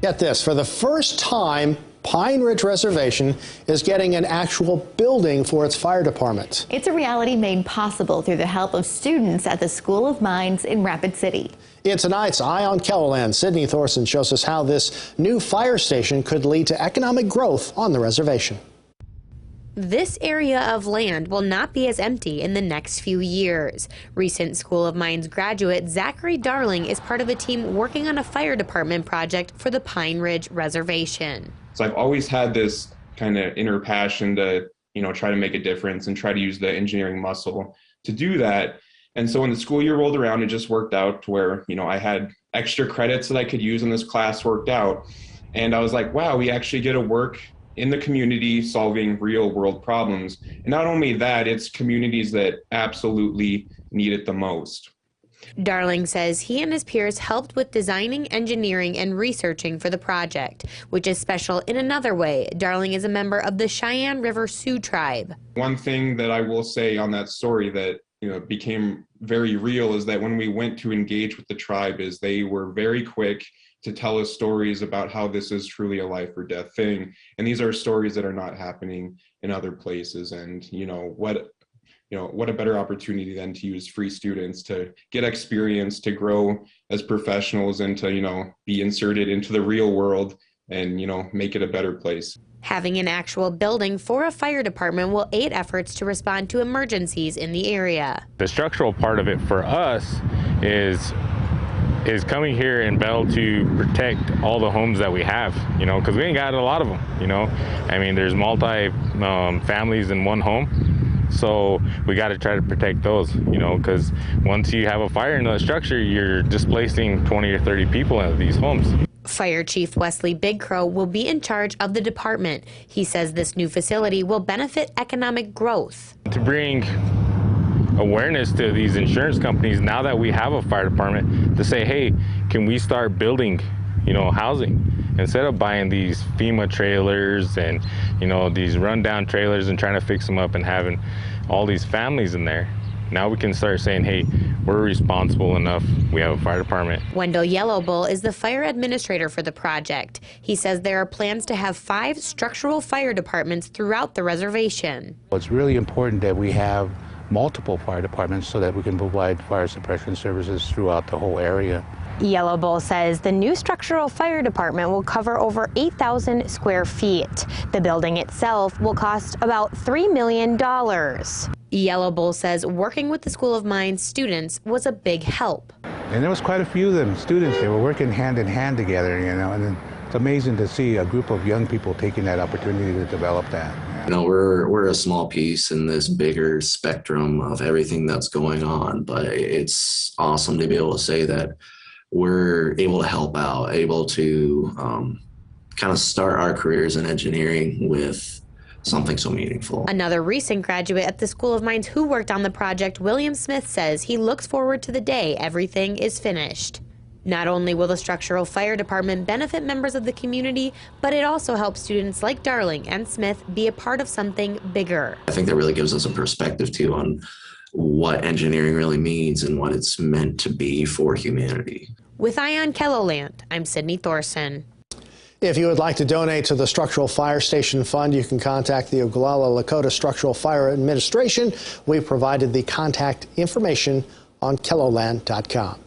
Get this, for the first time, Pine Ridge Reservation is getting an actual building for its fire department. It's a reality made possible through the help of students at the School of Mines in Rapid City. In tonight's Eye on KELOLAND, Sydney Thorson shows us how this new fire station could lead to economic growth on the reservation. This area of land will not be as empty in the next few years. Recent School of Mines graduate Zachary is part of a team working on a fire department project for the Pine Ridge Reservation. So I've always had this kind of inner passion to, try to make a difference and try to use the engineering muscle to do that. And so when the school year rolled around, it just worked out to where, I had extra credits that I could use in this class worked out. And I was like, wow, we actually get to work in the community solving real world problems. And not only that, it's communities that absolutely need it the most. Darling says he and his peers helped with designing, engineering, and researching for the project, which is special in another way. Darling is a member of the Cheyenne River Sioux tribe. One thing that I will say on that story that became very real is that when we went to engage with the tribe, is they were very quick to tell us stories about how this is truly a life or death thing. And these are stories that are not happening in other places. And what a better opportunity than to use free students to get experience, to grow as professionals, and to, be inserted into the real world and, make it a better place. Having an actual building for a fire department will aid efforts to respond to emergencies in the area. The structural part of it for us is coming here in Bell to protect all the homes that we have, because we ain't got a lot of them, I mean, there's families in one home, so we got to try to protect those, because once you have a fire in the structure, you're displacing 20 or 30 people out of these homes. Fire Chief Wesley Big Crow will be in charge of the department. He says this new facility will benefit economic growth. To bring awareness to these insurance companies, now that we have a fire department, to say, hey, can we start building, housing instead of buying these FEMA trailers and, these rundown trailers and trying to fix them up and having all these families in there. Now we can start saying, hey, we're responsible enough. We have a fire department. Wendell Yellowbull is the fire administrator for the project. He says there are plans to have 5 structural fire departments throughout the reservation. It's really important that we have multiple fire departments so that we can provide fire suppression services throughout the whole area. Yellowbull says the new structural fire department will cover over 8,000 square feet. The building itself will cost about $3 million. Yellowbull says working with the School of Mines students was a big help. And there was quite a few of them students. They were working hand in hand together, and it's amazing to see a group of young people taking that opportunity to develop that. We're a small piece in this bigger spectrum of everything that's going on, but it's awesome to be able to say that we're able to help out, able to kind of start our careers in engineering with something so meaningful. Another recent graduate at the School of Mines who worked on the project, William Smith, says he looks forward to the day everything is finished. Not only will the structural fire department benefit members of the community, but it also helps students like Darling and Smith be a part of something bigger. I think that really gives us a perspective too on what engineering really means and what it's meant to be for humanity. With Eye on KELOLAND, I'm Sydney Thorson. If you would like to donate to the Structural Fire Station Fund, you can contact the Oglala Lakota Structural Fire Administration. We've provided the contact information on KELOLAND.com.